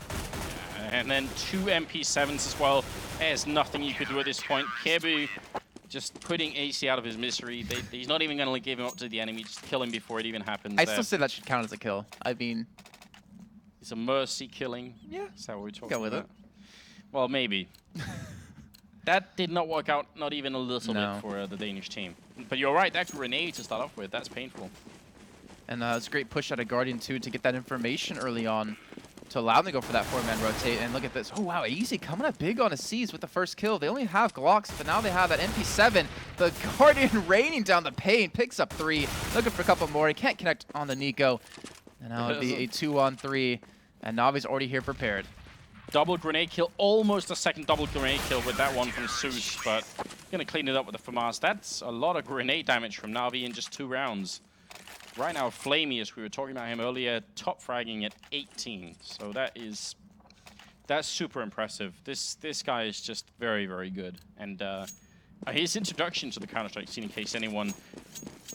And then 2 MP7s as well. There's nothing you could do at this point. Kebu just putting AC out of his misery. He's not even going to give him up to the enemy. Just kill him before it even happens. I still say that should count as a kill. I mean, it's a mercy killing. Yeah. Is that what we're talking Go with about? it. Well, maybe. That did not work out, not even a little bit for the Danish team. But you're right, that grenade to start off with, that's painful. And it's a great push out of Guardian, too, to get that information early on to allow them to go for that 4-man rotate. And look at this. Oh, wow, Easy coming up big on a C's with the first kill. They only have Glocks, but now they have that MP7. The Guardian raining down the pain, picks up 3. Looking for a couple more. He can't connect on the Nico. And now it'd be a 2-on-3. And Na'Vi's already here prepared. Double grenade kill, almost a second double grenade kill with that one from Zeus, but gonna clean it up with the FAMAS. That's a lot of grenade damage from Na'Vi in just 2 rounds. Right now, Flamey, as we were talking about him earlier, top fragging at 18. So that's super impressive. This guy is just very, very good. And his introduction to the Counter-Strike scene, in case anyone,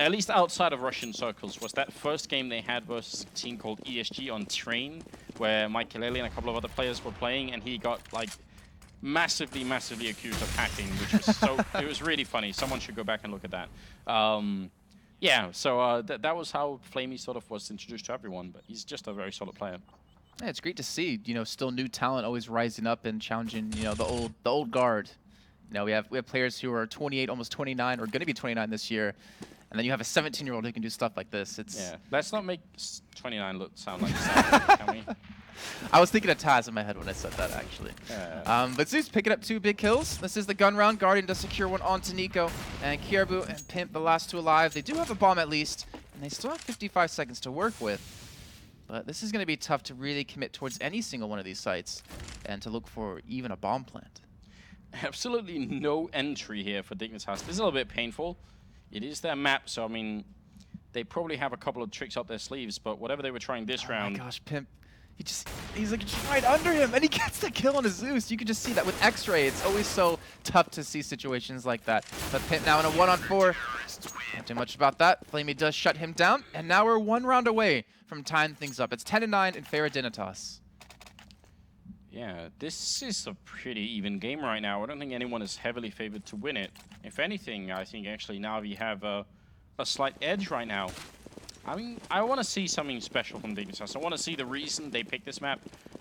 at least outside of Russian circles, was that first game they had versus a team called ESG on Train, where Mike Kelele and a couple of other players were playing, and he got like massively accused of hacking, which was so it was really funny. Someone should go back and look at that. Yeah, so that was how Flamey sort of was introduced to everyone, but he's just a very solid player. Yeah, it's great to see, you know, still new talent always rising up and challenging, you know, the old guard. You know, we have players who are 28, almost 29, or going to be 29 this year. And then you have a 17-year-old who can do stuff like this. Yeah, let's not make 29 sound like 7, can we? I was thinking of Taz in my head when I said that, actually. But Zeus picking up 2 big kills. This is the gun round. Guardian does secure one onto Nico. And Kierbu and Pimp, the last 2 alive. They do have a bomb at least. And they still have 55 seconds to work with. But this is going to be tough to really commit towards any single one of these sites. And to look for even a bomb plant. Absolutely no entry here for Dignitas. This is a little bit painful. It is their map, so I mean, they probably have a couple of tricks up their sleeves, but whatever they were trying this round. Oh my gosh, Pimp. He's like right under him, and he gets the kill on a Zeus. You can just see that with X-Ray. It's always so tough to see situations like that. But Pimp now in a 1-on-4. Can't do much about that. Flamey does shut him down, and now we're 1 round away from tying things up. It's 10-9 in favor of Dignitas. Yeah, this is a pretty even game right now. I don't think anyone is heavily favored to win it. If anything, I think actually Na'Vi have a slight edge right now. I mean, I want to see something special from Dignitas. I want to see the reason they picked this map.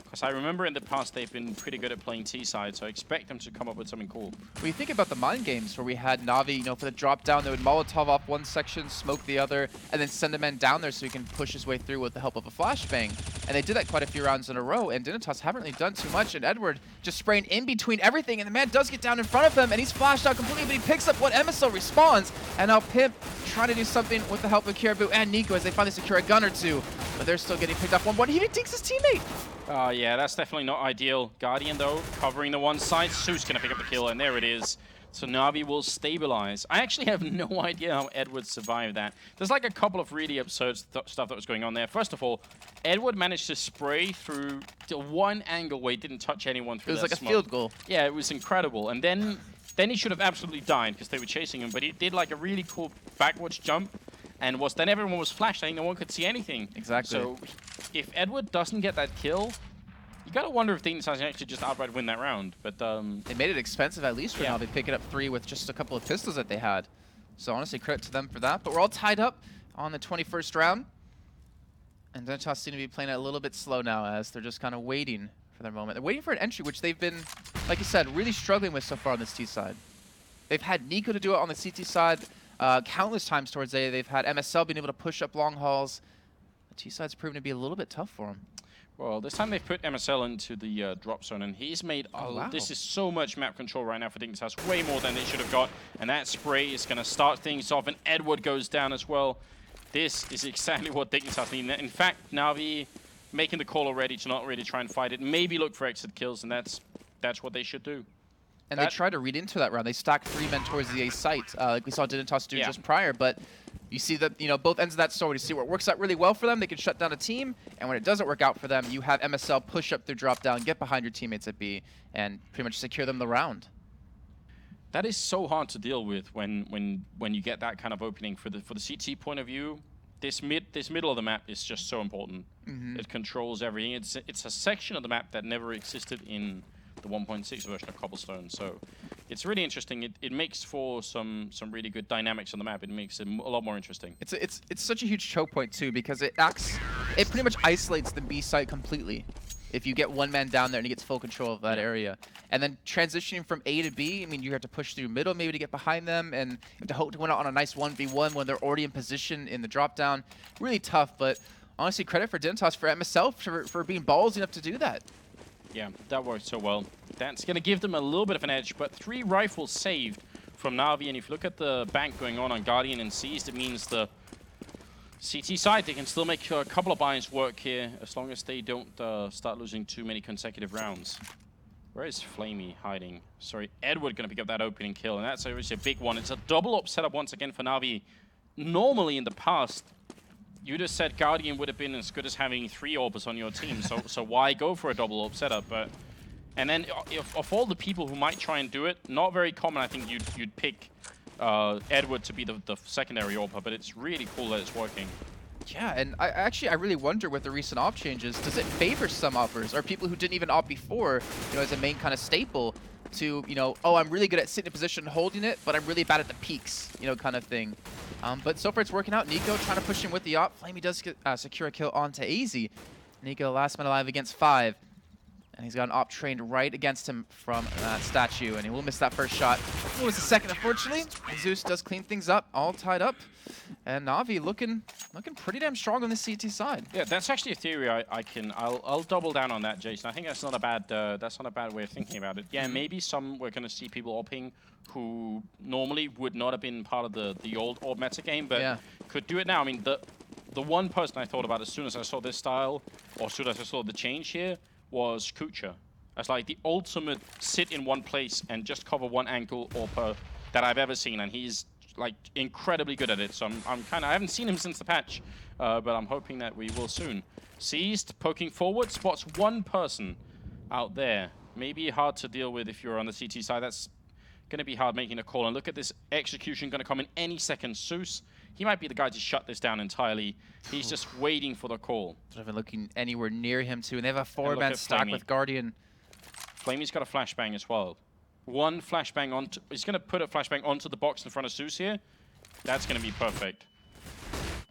Because I remember in the past they've been pretty good at playing T-side, so I expect them to come up with something cool. When you think about the mind games where we had Na'Vi, you know, for the drop down, they would Molotov off one section, smoke the other, and then send a man down there so he can push his way through with the help of a flashbang. And they did that quite a few rounds in a row, and Dignitas haven't really done too much, and Edward just spraying in between everything, and the man does get down in front of him, and he's flashed out completely, but he picks up what MSL responds, and now Pimp trying to do something with the help of Caribou and Nico as they finally secure a gun or two, but they're still getting picked off 1-1. He even takes his teammate. Yeah, that's definitely not ideal. Guardian, though, covering the one side. Su's going to pick up the kill, and there it is. So Na'Vi will stabilize. I actually have no idea how Edward survived that. There's like a couple of really absurd stuff that was going on there. First of all, Edward managed to spray through to one angle where he didn't touch anyone through that smoke. It was like a field goal. Yeah, it was incredible. And then he should have absolutely died because they were chasing him. But he did like a really cool backwards jump. And then everyone was flashed. I think no one could see anything. Exactly. So if Edward doesn't get that kill, you gotta wonder if Dignitas can actually just outright win that round. But they made it expensive at least for now. They pick it up 3 with just a couple of pistols that they had. So honestly, credit to them for that. But we're all tied up on the 21st round. And Dignitas seem to be playing it a little bit slow now as they're just kind of waiting for their moment. They're waiting for an entry, which they've been, like you said, really struggling with so far on this T side. They've had Nico to do it on the CT side. Countless times towards A. They've had MSL being able to push up long hauls. The T side's proven to be a little bit tough for them. Well, this time they've put MSL into the drop zone, and he's made this is so much map control right now for Dignitas, way more than they should have got. And that spray is going to start things off, and Edward goes down as well. This is exactly what Dignitas need. In fact, Na'Vi making the call already to not really try and fight it, maybe look for exit kills, and that's what they should do. And they tried to read into that round. They stacked 3 men towards the A site, like we saw Dignitas do just prior. But you see that, you know, both ends of that story. You see where it works out really well for them, they can shut down a team. And when it doesn't work out for them, you have MSL push up through drop down, get behind your teammates at B, and pretty much secure them the round. That is so hard to deal with when you get that kind of opening. For the CT point of view, this middle of the map is just so important. It controls everything. It's a section of the map that never existed in the 1.6 version of Cobblestone, so it's really interesting. It makes for some really good dynamics on the map. It makes it a lot more interesting. It's such a huge choke point too, because it pretty much isolates the B site completely. If you get one man down there and he gets full control of that area, and then transitioning from A to B, I mean, you have to push through middle maybe to get behind them, and you have to hope to win out on a nice 1v1 when they're already in position in the drop down. Really tough, but honestly, credit for Dignitas, for MSL, for being ballsy enough to do that. Yeah, that worked so well. That's going to give them a little bit of an edge, but 3 rifles saved from Na'Vi, and if you look at the bank going on Guardian and Seized, it means the CT side, they can still make a couple of buys work here, as long as they don't start losing too many consecutive rounds. Where is Flamey hiding? Sorry, Edward going to pick up that opening kill, and that's obviously a big one. It's a double up setup once again for Na'Vi. Normally in the past, you'd have said Guardian would have been as good as having 3 orbs on your team, so why go for a double orb setup? And then of all the people who might try and do it, not very common. I think you'd pick Edward to be the secondary orb, but it's really cool that it's working. Yeah, and I really wonder with the recent op changes, does it favor some uppers or people who didn't even opt before, you know, as a main kind of staple to, you know, oh, I'm really good at sitting in position and holding it, but I'm really bad at the peaks, you know, kind of thing. But so far it's working out. Nico trying to push him with the op. Flamey does get, secure a kill onto AZ. Nico last man alive against 5. And he's got an op trained right against him from that statue, and he will miss that first shot. It was the second, unfortunately. Zeus does clean things up, all tied up. And Na'Vi looking pretty damn strong on the CT side. Yeah, that's actually a theory I'll double down on that, Jason. I think that's not a bad way of thinking about it. Yeah, maybe we're gonna see people opping who normally would not have been part of the old orb meta game, but could do it now. I mean, the one person I thought about as soon as I saw this style, or as soon as I saw the change here, was Kucha. That's like the ultimate sit in one place and just cover one angle or that I've ever seen, and he's like incredibly good at it. So I haven't seen him since the patch, but I'm hoping that we will soon. Seized, poking forward, spots one person out there. Maybe hard to deal with if you're on the CT side. That's going to be hard making a call. And look at this execution going to come in any second. Zeus, he might be the guy to shut this down entirely. He's just waiting for the call. Not even looking anywhere near him, too. And they have a 4-man stack with Guardian. Flamey's got a flashbang as well. One flashbang he's going to put a flashbang onto the box in front of Zeus here. That's going to be perfect.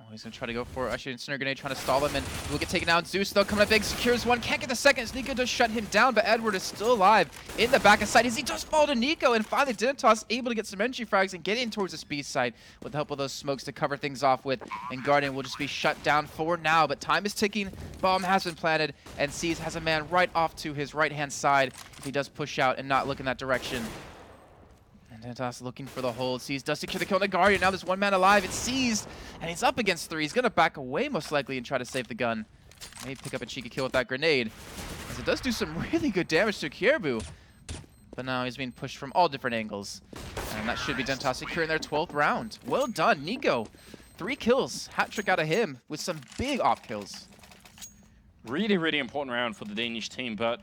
Oh, He's going to try to go for actually Incinerator Grenade, trying to stall him, and will get taken down. Zeus, though, coming up big, secures one, can't get the second. As Nico does shut him down, but Edward is still alive in the back of side as he does fall to Nico, and finally Dignitas able to get some entry frags and get in towards this B side with the help of those smokes to cover things off with, and Guardian will just be shut down for now, but time is ticking, bomb has been planted, and Seas has a man right off to his right-hand side if he does push out and not look in that direction. Dignitas looking for the hold. Seas does secure the kill on the Guardian. Now there's one man alive. It's Seas, and he's up against 3. He's going to back away most likely and try to save the gun. Maybe pick up a cheeky kill with that grenade, as it does do some really good damage to Kierbu. But now he's being pushed from all different angles. And that should be Dignitas securing their 12th round. Well done, Nico. 3 kills. Hat trick out of him with some big off kills. Really, really important round for the Danish team, but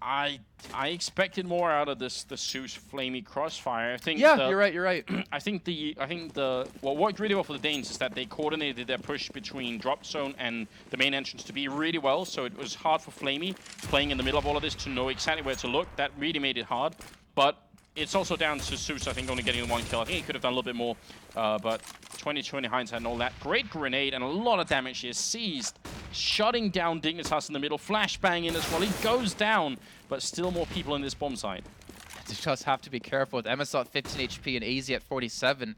I expected more out of the Zeus flamey crossfire. I think you're right. I think what worked really well for the Danes is that they coordinated their push between drop zone and the main entrance to be really well. So it was hard for Flamey playing in the middle of all of this to know exactly where to look. That really made it hard. But it's also down to Zeus, I think, only getting the 1 kill. I think he could have done a little bit more, but 20/20 hindsight and all that. Great grenade and a lot of damage here. Seized, shutting down Dignitas in the middle. Flashbang in as well. He goes down, but still more people in this bomb site. Dignitas have to be careful with MSL at 15 HP and AZ at 47.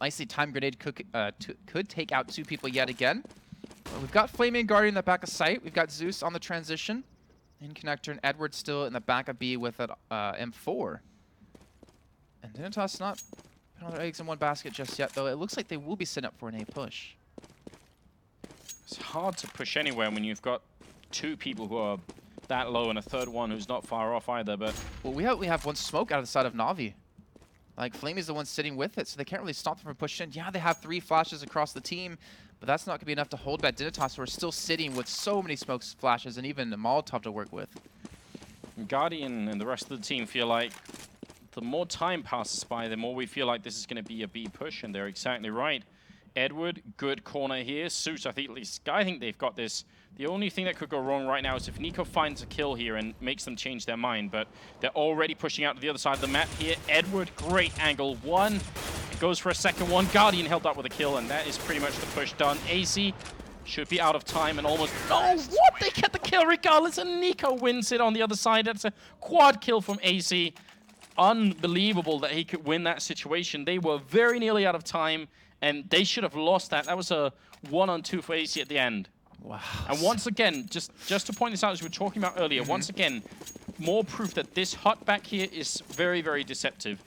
Nicely timed grenade could take out 2 people yet again. But we've got Flaming Guardian in the back of sight. We've got Zeus on the transition. In connector, and Edward still in the back of B with an M4. And Dignitas not putting all their eggs in one basket just yet, though. It looks like they will be setting up for an A push. It's hard to push anywhere when you've got 2 people who are that low and a third one who's not far off either. But well, we have one smoke out of the side of Na'Vi. Like, Flamey's the one sitting with it, so they can't really stop them from pushing in. Yeah, they have 3 flashes across the team, but that's not going to be enough to hold back Dignitas, who are still sitting with so many smokes, flashes, and even a Molotov to work with. Guardian and the rest of the team feel like the more time passes by, the more we feel like this is going to be a B push, and they're exactly right. Edward, good corner here. Zeus, I think they've got this. The only thing that could go wrong right now is if Nico finds a kill here and makes them change their mind, but they're already pushing out to the other side of the map here. Edward, great angle. 1, it goes for a second one. Guardian held up with a kill, and that is pretty much the push done. AZ should be out of time and almost... Oh, what? They get the kill regardless, and Nico wins it on the other side. That's a quad kill from AZ. Unbelievable that he could win that situation. They were very nearly out of time, and they should have lost that. That was a 1-on-2 for AZ at the end. Wow. And once again, just to point this out, as we were talking about earlier, once again, more proof that this hut back here is very, very deceptive.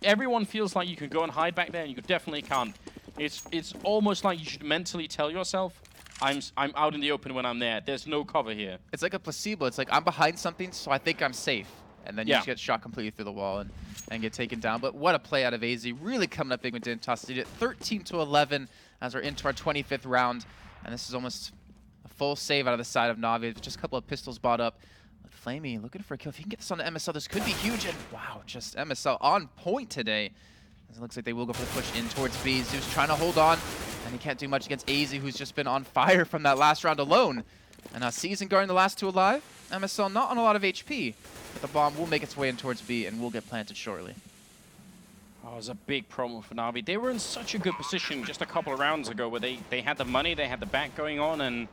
Everyone feels like you can go and hide back there, and you definitely can't. It's almost like you should mentally tell yourself, I'm out in the open when I'm there. There's no cover here. It's like a placebo. It's like, I'm behind something, so I think I'm safe. And then you just get shot completely through the wall and get taken down. But what a play out of AZ. Really coming up big with Dignitas. Did it 13-11 as we're into our 25th round. And this is almost a full save out of the side of Na'Vi. Just a couple of pistols bought up. But Flamey looking for a kill. If you can get this on the MSL, this could be huge. And wow, just MSL on point today. As it looks like they will go for the push in towards B. Zeus trying to hold on. And he can't do much against AZ, who's just been on fire from that last round alone. And now Season guarding the last 2 alive. MSL not on a lot of HP. But the bomb will make its way in towards B and will get planted shortly. Oh, it was a big problem for Na'Vi. They were in such a good position just a couple of rounds ago where they had the money, they had the back going on, and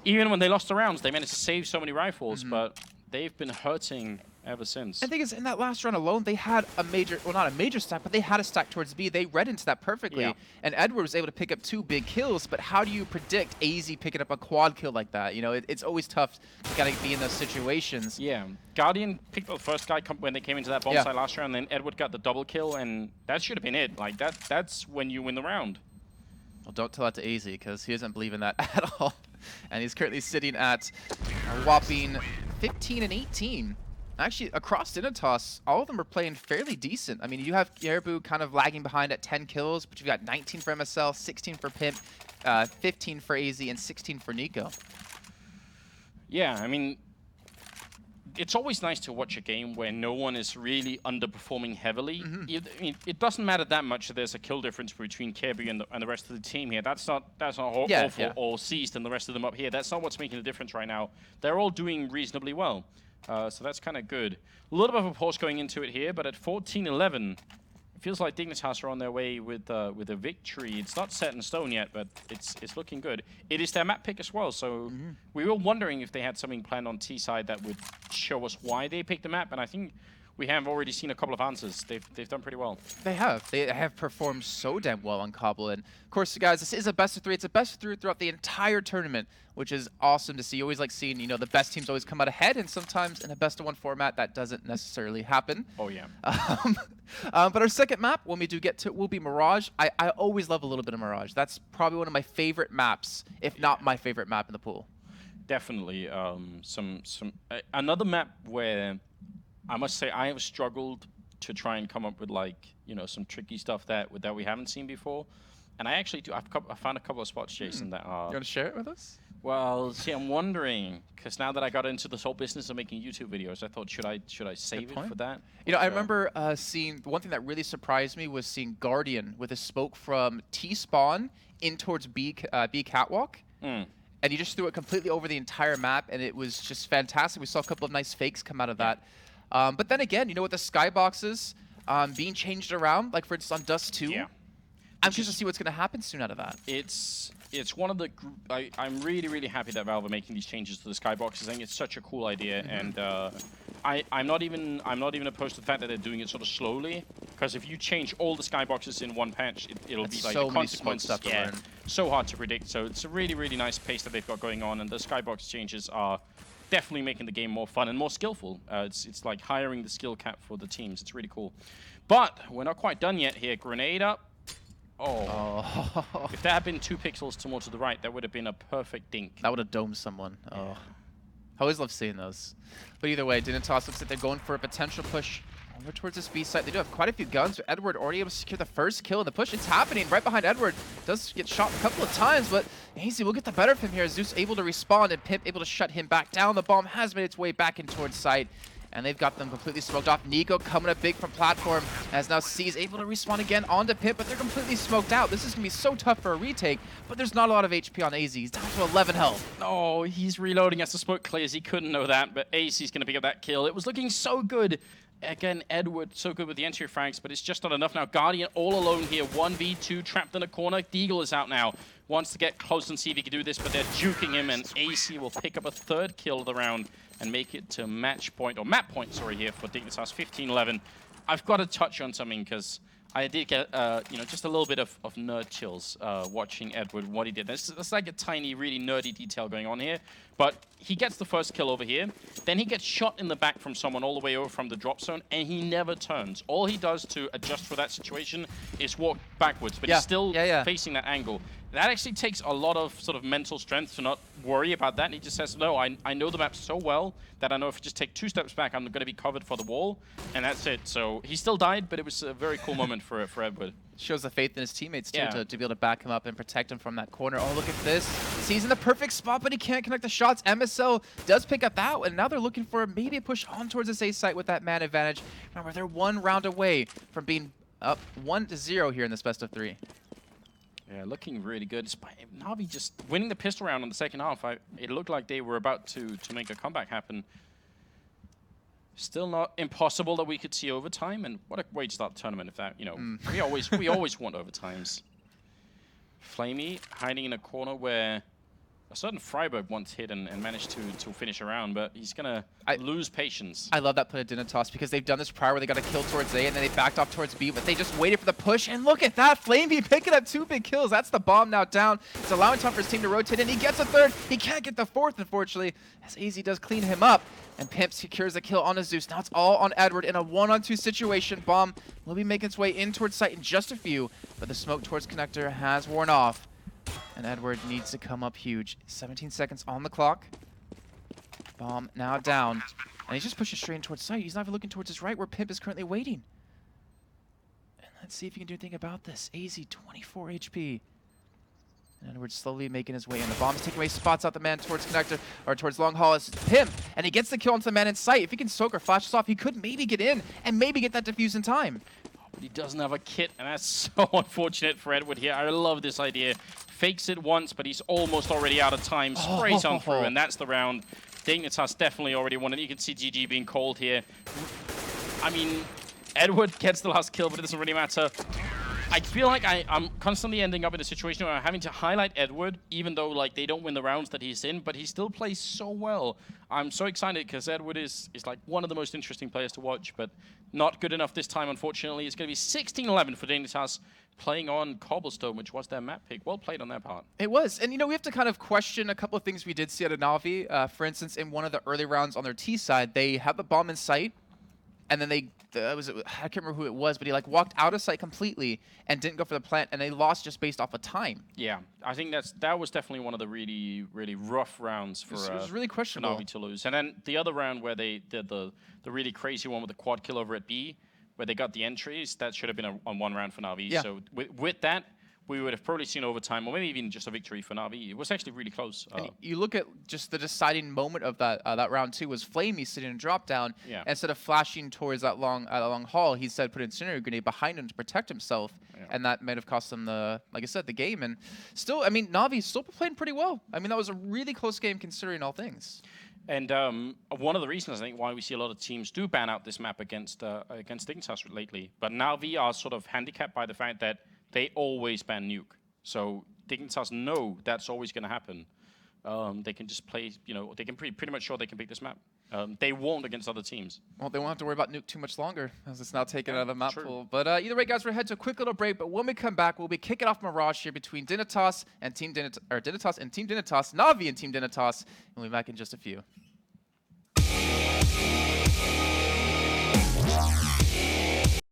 even when they lost the rounds, they managed to save so many rifles, but they've been hurting ever since. I think it's in that last round alone, they had a major, well, not a major stack, but they had a stack towards B. They read into that perfectly, and Edward was able to pick up 2 big kills, but how do you predict AZ picking up a quad kill like that? You know, it's always tough to gotta be in those situations. Yeah, Guardian picked up the first guy when they came into that bomb site last round, and then Edward got the double kill, and that should have been it. Like, that's when you win the round. Well, don't tell that to AZ, because he doesn't believe in that at all. And he's currently sitting at a whopping 15-18. Actually, across Dignitas, all of them are playing fairly decent. I mean, you have Kierbu kind of lagging behind at 10 kills, but you've got 19 for MSL, 16 for Pimp, 15 for AZ, and 16 for Nico. Yeah, I mean, it's always nice to watch a game where no one is really underperforming heavily. I mean, it doesn't matter that much that there's a kill difference between Kierbu and the rest of the team here. That's not awful or Seized and the rest of them up here. That's not what's making the difference right now. They're all doing reasonably well. So that's kind of good. A little bit of a pause going into it here, but at 14-11, feels like Dignitas are on their way with a victory. It's not set in stone yet, but it's looking good. It is their map pick as well, so we were wondering if they had something planned on T side that would show us why they picked the map, and I think we have already seen a couple of answers. They've done pretty well. They have. They have performed so damn well on Cobble. And of course, guys, this is a best of 3. It's a best of 3 throughout the entire tournament, which is awesome to see. You always like seeing, you know, the best teams always come out ahead, and sometimes in a best of 1 format, that doesn't necessarily happen. Oh, yeah. But our second map, when we do get to, will be Mirage. I always love a little bit of Mirage. That's probably one of my favorite maps, if not my favorite map in the pool. Definitely. Another map where I must say I have struggled to try and come up with, like, you know, some tricky stuff that we haven't seen before. And I actually do. I found a couple of spots, Jason, that are... You want to share it with us? Well, see, I'm wondering, because now that I got into this whole business of making YouTube videos, I thought, should I save it for that? You know, I remember seeing, one thing that really surprised me was seeing Guardian with a smoke from T-spawn in towards B catwalk. And he just threw it completely over the entire map, and it was just fantastic. We saw a couple of nice fakes come out of that. But then again, you know, with the skyboxes being changed around, like for instance on Dust 2, I'm curious to see what's going to happen soon out of that. It's one of the... I'm really happy that Valve are making these changes to the skyboxes. I think it's such a cool idea, and I'm not even opposed to the fact that they're doing it sort of slowly. Because if you change all the skyboxes in one patch, it'll be like so the consequences. Stuff to learn. So hard to predict. So it's a really nice pace that they've got going on, and the skybox changes are definitely making the game more fun and more skillful. It's like hiring the skill cap for the teams. It's really cool. But we're not quite done yet here. Grenade up. Oh. If there had been 2 pixels more to the right, that would have been a perfect dink. That would have domed someone. Oh. I always love seeing those. But either way, Dignitas looks like they're going for a potential push over towards this B site. They do have quite a few guns. Edward already able to secure the first kill in the push. It's happening right behind Edward. Does get shot a couple of times, but Easy will get the better of him here. Zeus able to respawn and Pimp able to shut him back down. The bomb has made its way back in towards site, and they've got them completely smoked off. Nico coming up big from platform, as now C is able to respawn again onto Pimp, but they're completely smoked out. This is going to be so tough for a retake, but there's not a lot of HP on AZ. He's down to 11 health. Oh, he's reloading as the smoke clears. He couldn't know that, but AZ's going to pick up that kill. It was looking so good. Again, Edward, so good with the entry frags, but it's just not enough now. Guardian all alone here, 1v2, trapped in a corner. Deagle is out now. Wants to get close and see if he can do this, but they're juking him, and AC will pick up a 3rd kill of the round and make it to match point, or map point, sorry, here for Dignitas, 15-11. I've got to touch on something, because I did get, you know, just a little bit of nerd chills watching Edward, what he did. There's like a tiny, really nerdy detail going on here, but he gets the first kill over here, then he gets shot in the back from someone all the way over from the drop zone, and he never turns. All he does to adjust for that situation is walk backwards, but he's still facing that angle. That actually takes a lot of sort of mental strength to not worry about that. And he just says, no, I know the map so well that I know if I just take 2 steps back, I'm going to be covered for the wall. And that's it. So he still died, but it was a very cool moment for Edward. Shows the faith in his teammates, too, to be able to back him up and protect him from that corner. Oh, look at this. He's in the perfect spot, but he can't connect the shots. MSL does pick up that, and now they're looking for maybe a push on towards this A site with that man advantage. Remember, they're 1 round away from being up 1-0 here in this best of 3. Yeah, looking really good. Despite Na'Vi just winning the pistol round in the second half, it looked like they were about to make a comeback happen. Still not impossible that we could see overtime, and what a way to start the tournament if that, you know, we always want overtimes. Flamey hiding in a corner where a certain Freiburg once hit and managed to finish around, but he's gonna lose patience. I love that play of Dignitas because they've done this prior where they got a kill towards A and then they backed off towards B, but they just waited for the push, and look at that, Flamey picking up 2 big kills. That's the bomb now down. It's allowing time for his team to rotate, and he gets a 3rd. He can't get the 4th, unfortunately, as AZ does clean him up, and Pimp secures a kill on a Zeus. Now it's all on Edward in a 1-on-2 situation. Bomb will be making its way in towards site in just a few, but the smoke towards connector has worn off. And Edward needs to come up huge. 17 seconds on the clock. Bomb now down. And he's just pushing straight in towards site. He's not even looking towards his right where Pimp is currently waiting. And let's see if he can do anything about this. AZ, 24 HP. And Edward slowly making his way in. The bomb's taking away spots out the man towards connector, or towards long haul. It's Pimp, and he gets the kill onto the man in sight. If he can soak or flashes off, he could maybe get in and maybe get that defuse in time. But he doesn't have a kit, and that's so unfortunate for Edward here. I love this idea. Fakes it once, but he's almost already out of time. Sprays on through, and that's the round. Dignitas definitely already won it. You can see GG being called here. I mean, Edward gets the last kill, but it doesn't really matter. I feel like I'm constantly ending up in a situation where I'm having to highlight Edward, even though like they don't win the rounds that he's in, but he still plays so well. I'm so excited because Edward is like one of the most interesting players to watch, but not good enough this time, unfortunately. It's going to be 16-11 for Dignitas playing on Cobblestone, which was their map pick. Well played on their part. It was. And, you know, we have to kind of question a couple of things we did see out of Na'Vi. For instance, in one of the early rounds on their T side, they had the bomb in sight, and then I can't remember who it was, but he like walked out of sight completely and didn't go for the plant, and they lost just based off of time. Yeah, I think that was definitely one of the really, really rough rounds for it was really questionable Na'Vi to lose. And then the other round where they did the really crazy one with the quad kill over at B, where they got the entries, that should have been a one round for Na'Vi. Yeah. So with that, we would have probably seen overtime, or maybe even just a victory for Na'Vi. It was actually really close. And you look at just the deciding moment of that round two was Flamey sitting in drop down. Yeah. Instead of flashing towards that long hall, he said put an incendiary grenade behind him to protect himself, and that might have cost them like I said, the game. And still, I mean, Na'Vi still playing pretty well. I mean, that was a really close game considering all things. And one of the reasons I think why we see a lot of teams do ban out this map against Dignitas lately, but Na'Vi are sort of handicapped by the fact that they always ban nuke. So Dignitas know that's always going to happen. They can just play, you know, they can pretty much sure they can pick this map. They won't against other teams. Well, they won't have to worry about nuke too much longer, as it's now taken out of the map pool. But either way, guys, we're headed to a quick little break. But when we come back, we'll be kicking off Mirage here between Dignitas and Team Dignitas, Na'Vi and Team Dignitas, and we'll be back in just a few.